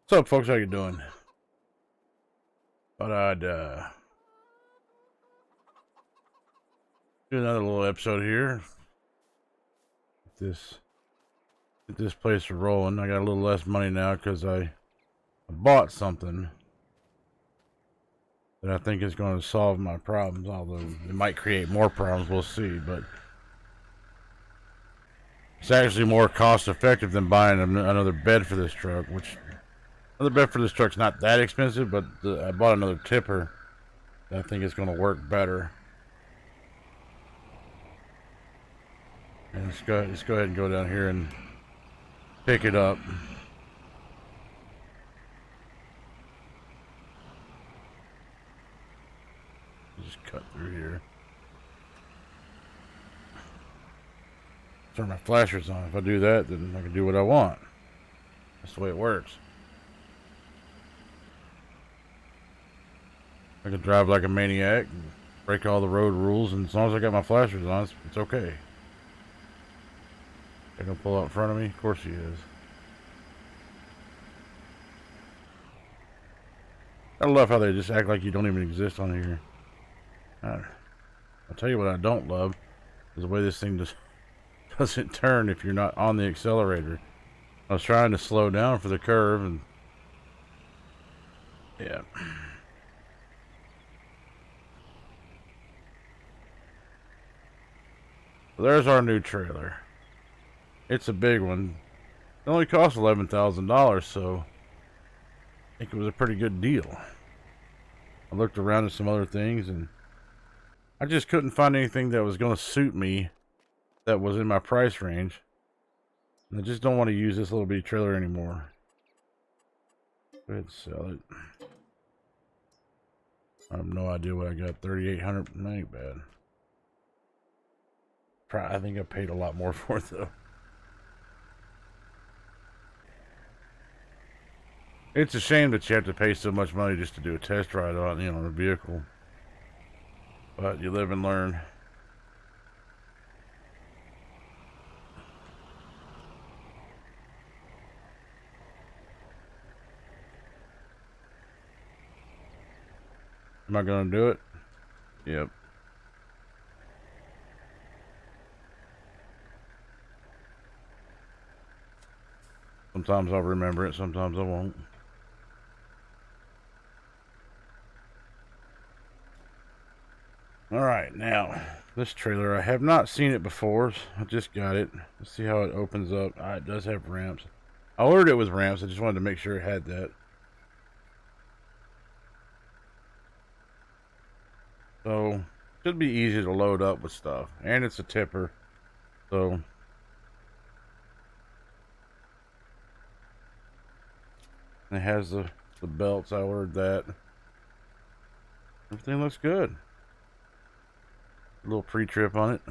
What's up, folks? How you doing? Thought I'd do another little episode here. Get this place rolling. I got a little less money now because I bought something that I think is going to solve my problems. Although it might create more problems, we'll see. But it's actually more cost effective than buying another bed for this truck. Which another bed for this truck's not that expensive, but I bought another tipper that I think is going to work better. And let's go ahead and go down here and pick it up. Just cut through here. Turn my flashers on. If I do that, then I can do what I want. That's the way it works. I can drive like a maniac and break all the road rules, and as long as I got my flashers on, it's okay. They're gonna pull out in front of me? Of course he is. I love how they just act like you don't even exist on here. I'll tell you what I don't love is the way this thing just doesn't turn if you're not on the accelerator. I was trying to slow down for the curve, and yeah. So there's our new trailer. It's a big one. It only cost $11,000, so I think it was a pretty good deal. I looked around at some other things, and I just couldn't find anything that was going to suit me that was in my price range. And I just don't want to use this little bitty trailer anymore. Go ahead and sell it. I have no idea what I got. 3,800. That ain't bad. I think I paid a lot more for it, though. It's a shame that you have to pay so much money just to do a test ride on, a vehicle. But you live and learn. Am I gonna do it? Yep. Sometimes I'll remember it, sometimes I won't. Alright, now, this trailer, I have not seen it before. I just got it. Let's see how it opens up. It does have ramps. I ordered it with ramps. I just wanted to make sure it had that. So, should be easy to load up with stuff. And it's a tipper. So, it has the belts. I ordered that. Everything looks good. A little pre-trip on it.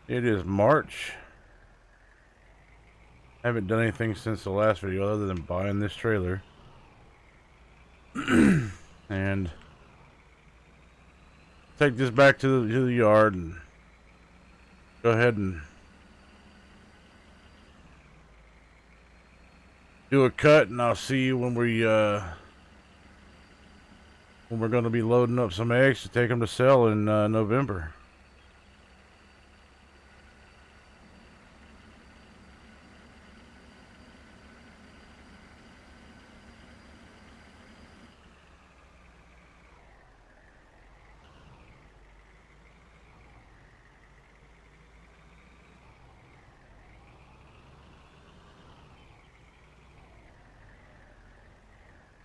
It is March. I haven't done anything since the last video other than buying this trailer. And take this back to the yard and go ahead and do a cut, and I'll see you when we're going to be loading up some eggs to take them to sell in November.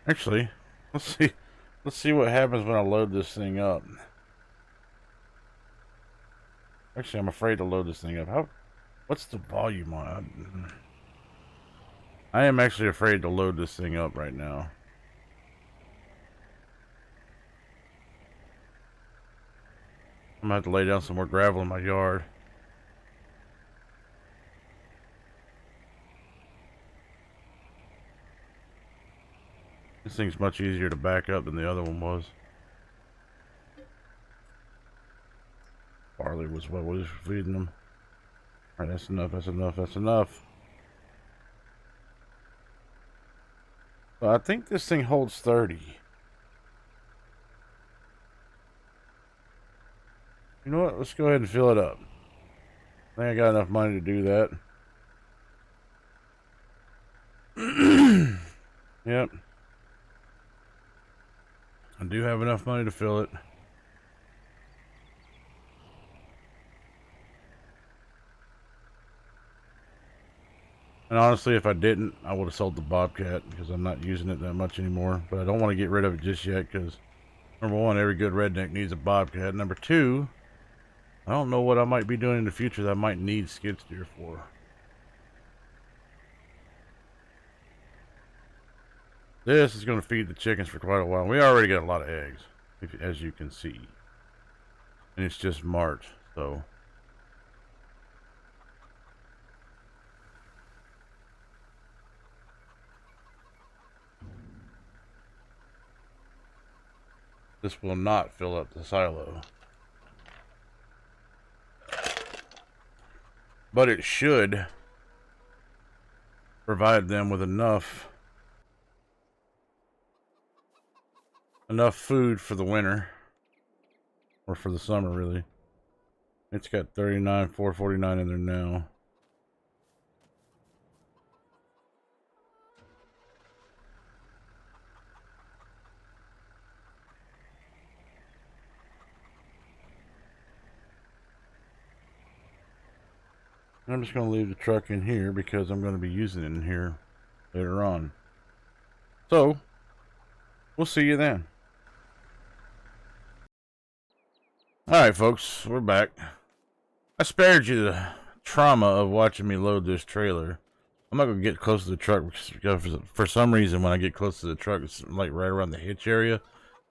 Actually, let's see what happens when I load this thing up. Actually, I'm afraid to load this thing up. What's the volume on it? I am actually afraid to load this thing up right now. I'm gonna have to lay down some more gravel in my yard. This thing's much easier to back up than the other one was. Barley was what was feeding them. All right, that's enough. That's enough. That's enough. So I think this thing holds 30. You know what? Let's go ahead and fill it up. I think I got enough money to do that. Yep. I do have enough money to fill it. And honestly, if I didn't, I would have sold the Bobcat because I'm not using it that much anymore. But I don't want to get rid of it just yet because, number one, every good redneck needs a Bobcat. Number two, I don't know what I might be doing in the future that I might need skid steer for. This is going to feed the chickens for quite a while. We already got a lot of eggs, as you can see. And it's just March, so... This will not fill up the silo. But it should provide them with enough food for the winter. Or for the summer, really. It's got 39,449 in there now. I'm just going to leave the truck in here because I'm going to be using it in here later on. So, we'll see you then. Alright folks, we're back. I spared you the trauma of watching me load this trailer. I'm not going to get close to the truck because for some reason when I get close to the truck, it's like right around the hitch area.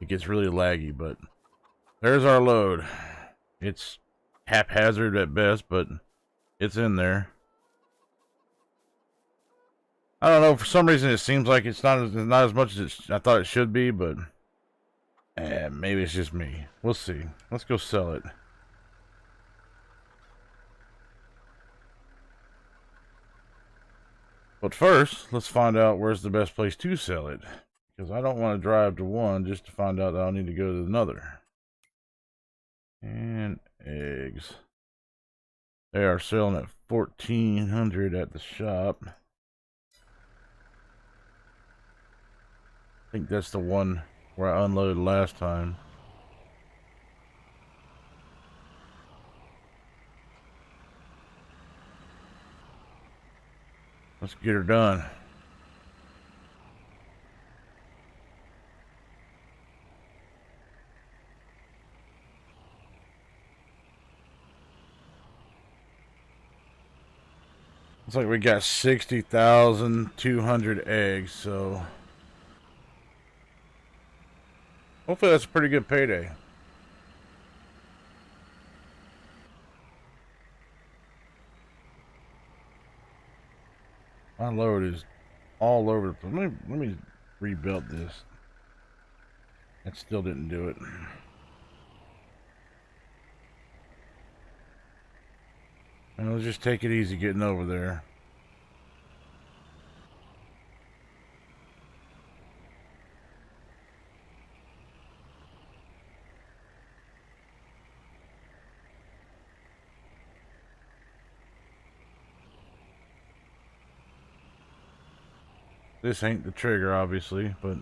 It gets really laggy, but there's our load. It's haphazard at best, but it's in there. I don't know, for some reason it seems like it's not as much as I thought it should be, but maybe it's just me. We'll see. Let's go sell it. But first, let's find out where's the best place to sell it. Because I don't want to drive to one just to find out that I'll need to go to another. And eggs. They are selling at $1,400 at the shop. I think that's the one where I unloaded last time. Let's get her done. Looks like we got 60,200 eggs, so hopefully that's a pretty good payday. My load is all over the place. Let me rebuild this. That still didn't do it. And let's just take it easy getting over there. This ain't the trigger, obviously, but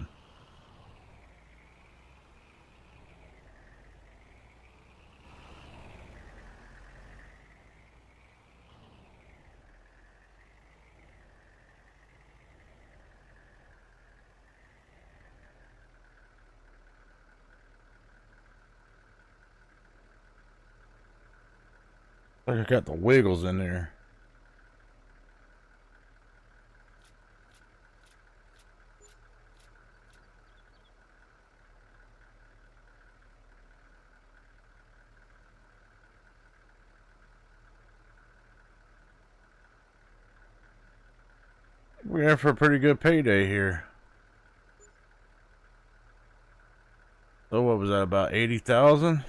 I got the wiggles in there. We're in for a pretty good payday here. So what was that, about 80,000?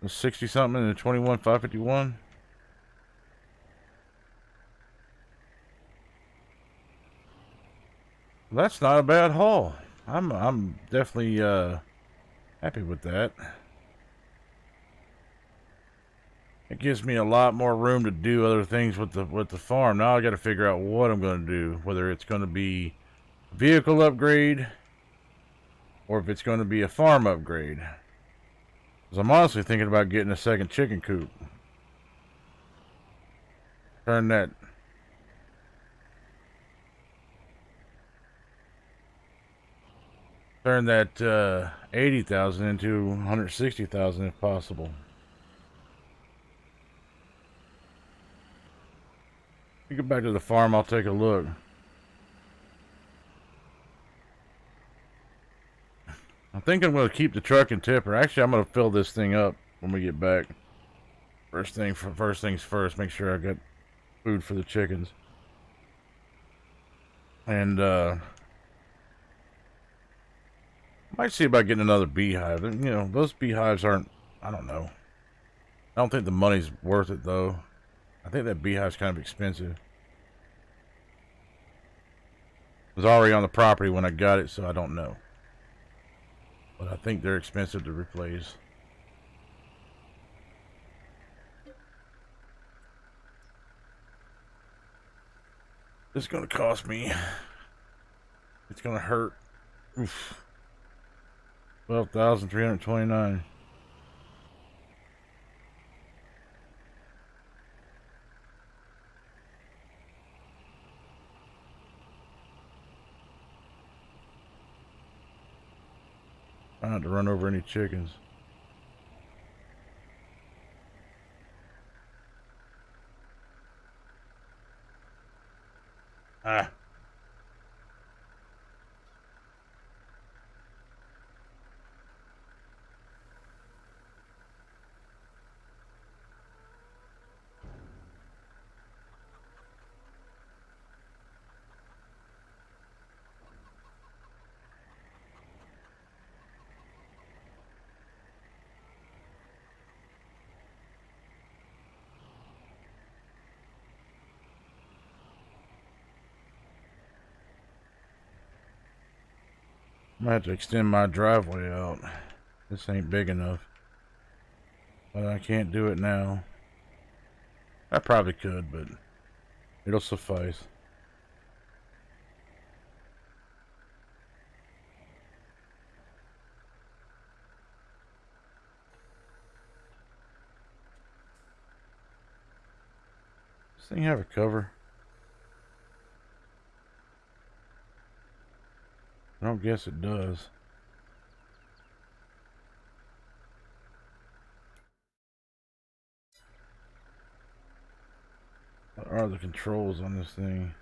60 something and 21,551. That's not a bad haul. I'm definitely happy with that. It gives me a lot more room to do other things with the farm. Now I got to figure out what I'm going to do, whether it's going to be a vehicle upgrade or if it's going to be a farm upgrade. Because I'm honestly thinking about getting a second chicken coop. Turn that 80,000 into 160,000 if possible. You get back to the farm, I'll take a look. I think I'm going to keep the truck in Tipper. Actually, I'm going to fill this thing up when we get back. First things first, make sure I got food for the chickens. And might see about getting another beehive. You know, those beehives aren't, I don't know. I don't think the money's worth it though. I think that beehive's kind of expensive. It was already on the property when I got it, so I don't know. But I think they're expensive to replace. It's gonna cost me. It's gonna hurt. Oof. 12,329. Try not to run over any chickens. Ah. I might have to extend my driveway out. This ain't big enough. But I can't do it now. I probably could, but it'll suffice. Does this thing have a cover? I don't guess it does. What are the controls on this thing?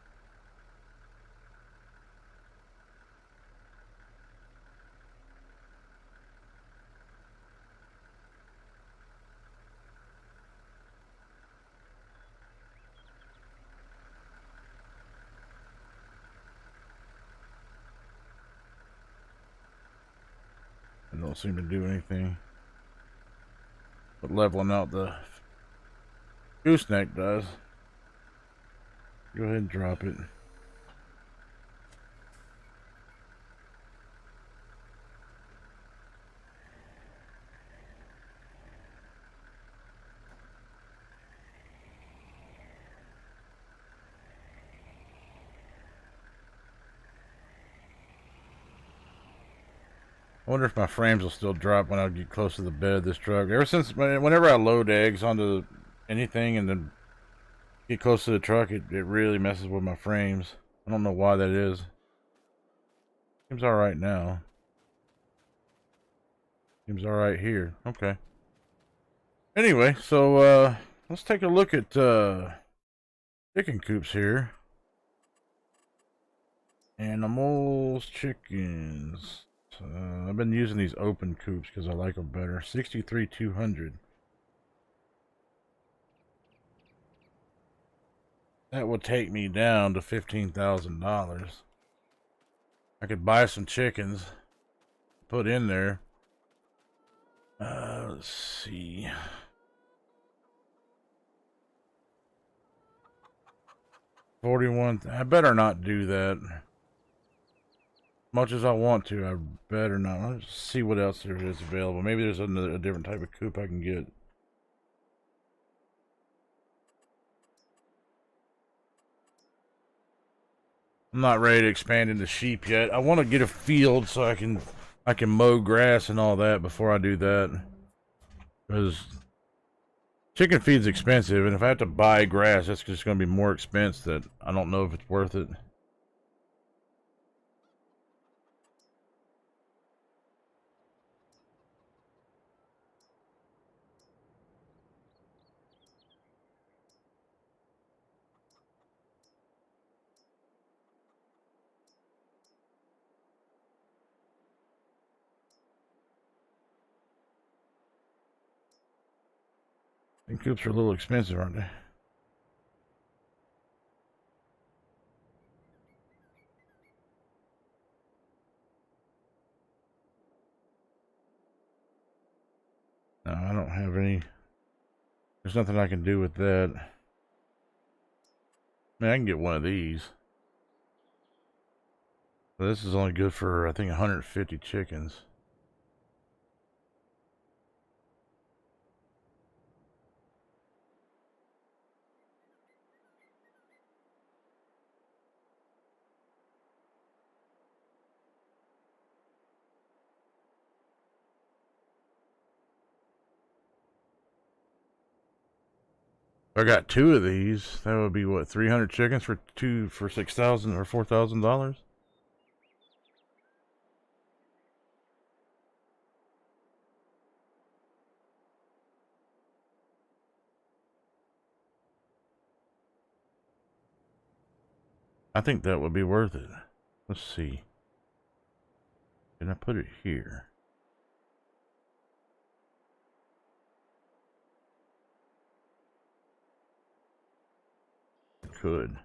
It don't seem to do anything. But leveling out the gooseneck does. Go ahead and drop it. I wonder if my frames will still drop when I get close to the bed of this truck. Ever since, whenever I load eggs onto anything and then get close to the truck, it really messes with my frames. I don't know why that is. Seems alright now. Seems alright here. Okay. Anyway, so let's take a look at chicken coops here. Animals, chickens. I've been using these open coops because I like them better. 63,200. That would take me down to $15,000. I could buy some chickens, put in there, Let's see. $41. I better not do that. Much as I want to, I better not. Let's see what else there is available. Maybe there's a different type of coop I can get. I'm not ready to expand into sheep yet. I want to get a field so I can mow grass and all that before I do that. Because chicken feed's expensive, and if I have to buy grass, that's just going to be more expense that I don't know if it's worth it. And coops are a little expensive, aren't they? No, I don't have any. There's nothing I can do with that. Man, I can get one of these. But this is only good for, I think, 150 chickens. If I got two of these, that would be what, 300 chickens for $6,000 or $4,000? I think that would be worth it. Let's see. Can I put it here? I could.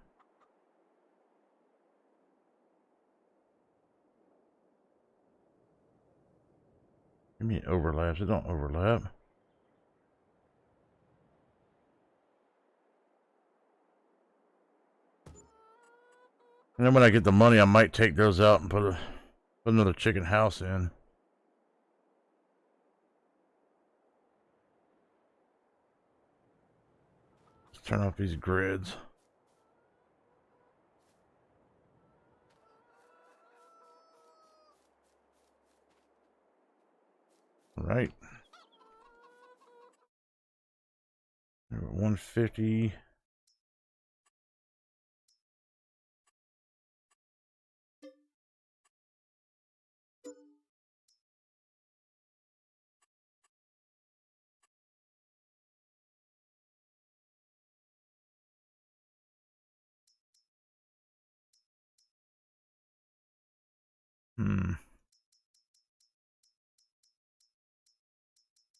Give me overlaps. It don't overlap. And then when I get the money, I might take those out and put another chicken house in. Let's turn off these grids. All right. 150.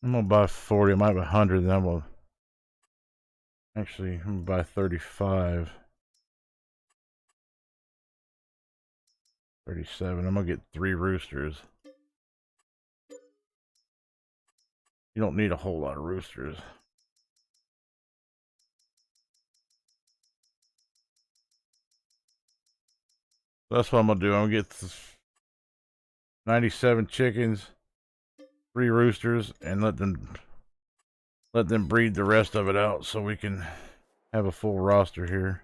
I'm gonna buy 40. I might buy 100. Then we'll actually, I'm gonna buy 35. 37. I'm gonna get 3 roosters. You don't need a whole lot of roosters. That's what I'm gonna do. I'm gonna get 97 chickens, 3 roosters, and let them breed the rest of it out so we can have a full roster here.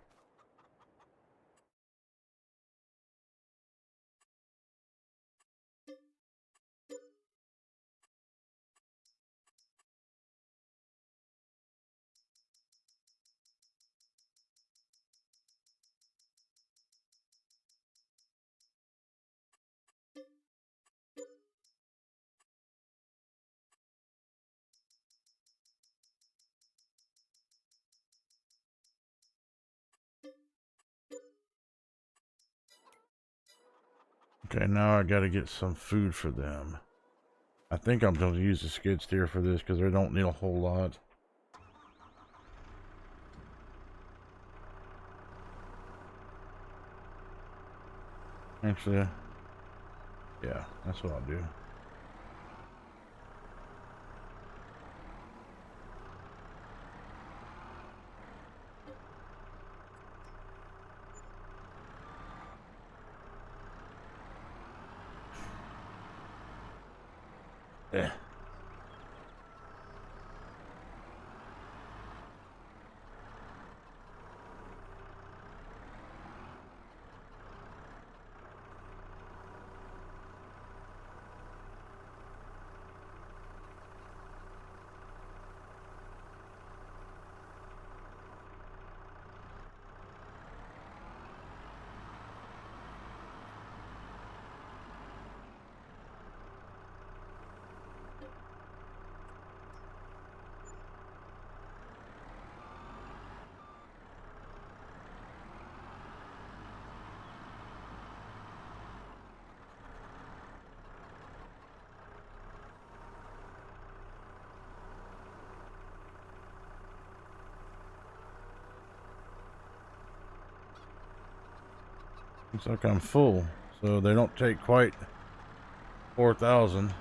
Okay, now I gotta get some food for them. I think I'm going to use the skid steer for this because they don't need a whole lot. Actually, yeah, that's what I'll do. Eh. Looks like I'm full, so they don't take quite 4,000.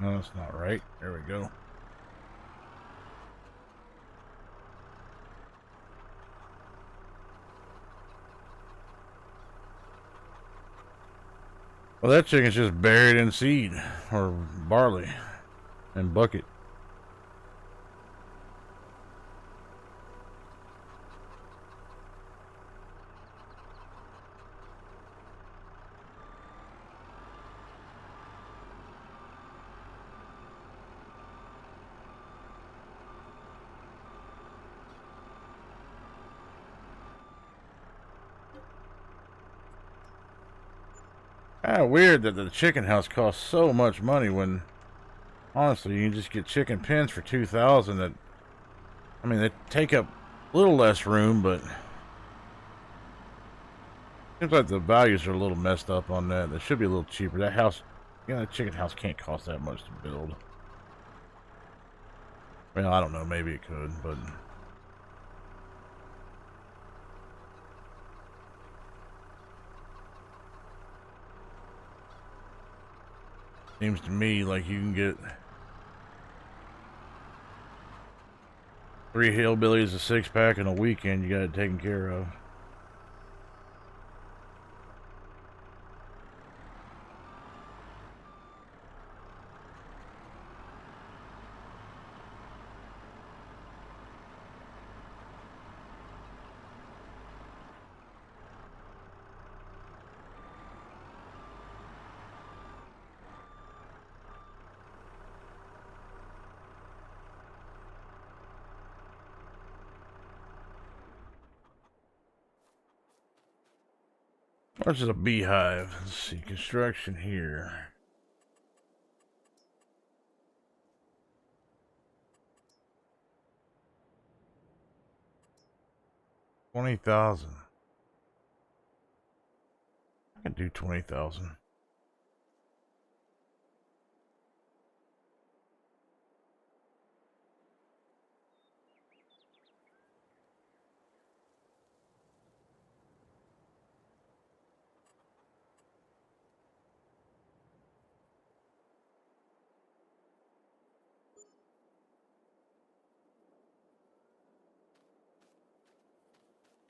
No, that's not right. There we go. Well, that chicken's just buried in seed or barley and bucket. Kind of weird that the chicken house costs so much money when honestly you can just get chicken pens for 2,000. That, I mean, they take up a little less room, but seems like the values are a little messed up on that. They should be a little cheaper. That house, that chicken house can't cost that much to build. Well, I don't know. Maybe it could, but seems to me like you can get 3 hillbillies, a 6-pack, in a weekend. You got it taken care of. Where's a beehive? Let's see, construction here. $20,000. I can do 20,000.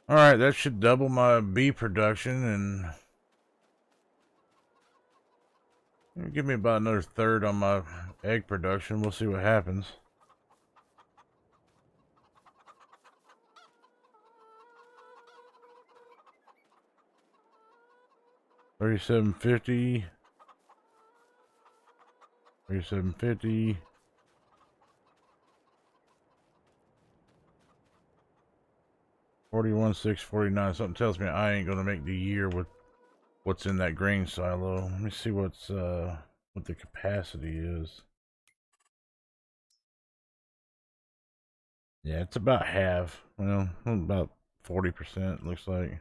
All right, that should double my bee production and give me about another third on my egg production. We'll see what happens. $37.50. $37.50. $41,649. Something tells me I ain't gonna make the year with what's in that grain silo. Let me see what the capacity is. Yeah, it's about half. Well, about 40%, looks like.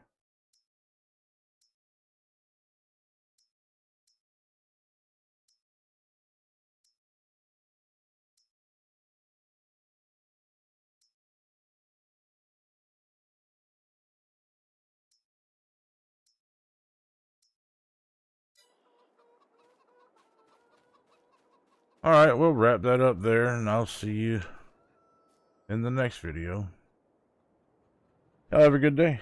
Alright, we'll wrap that up there, and I'll see you in the next video. Y'all have a good day.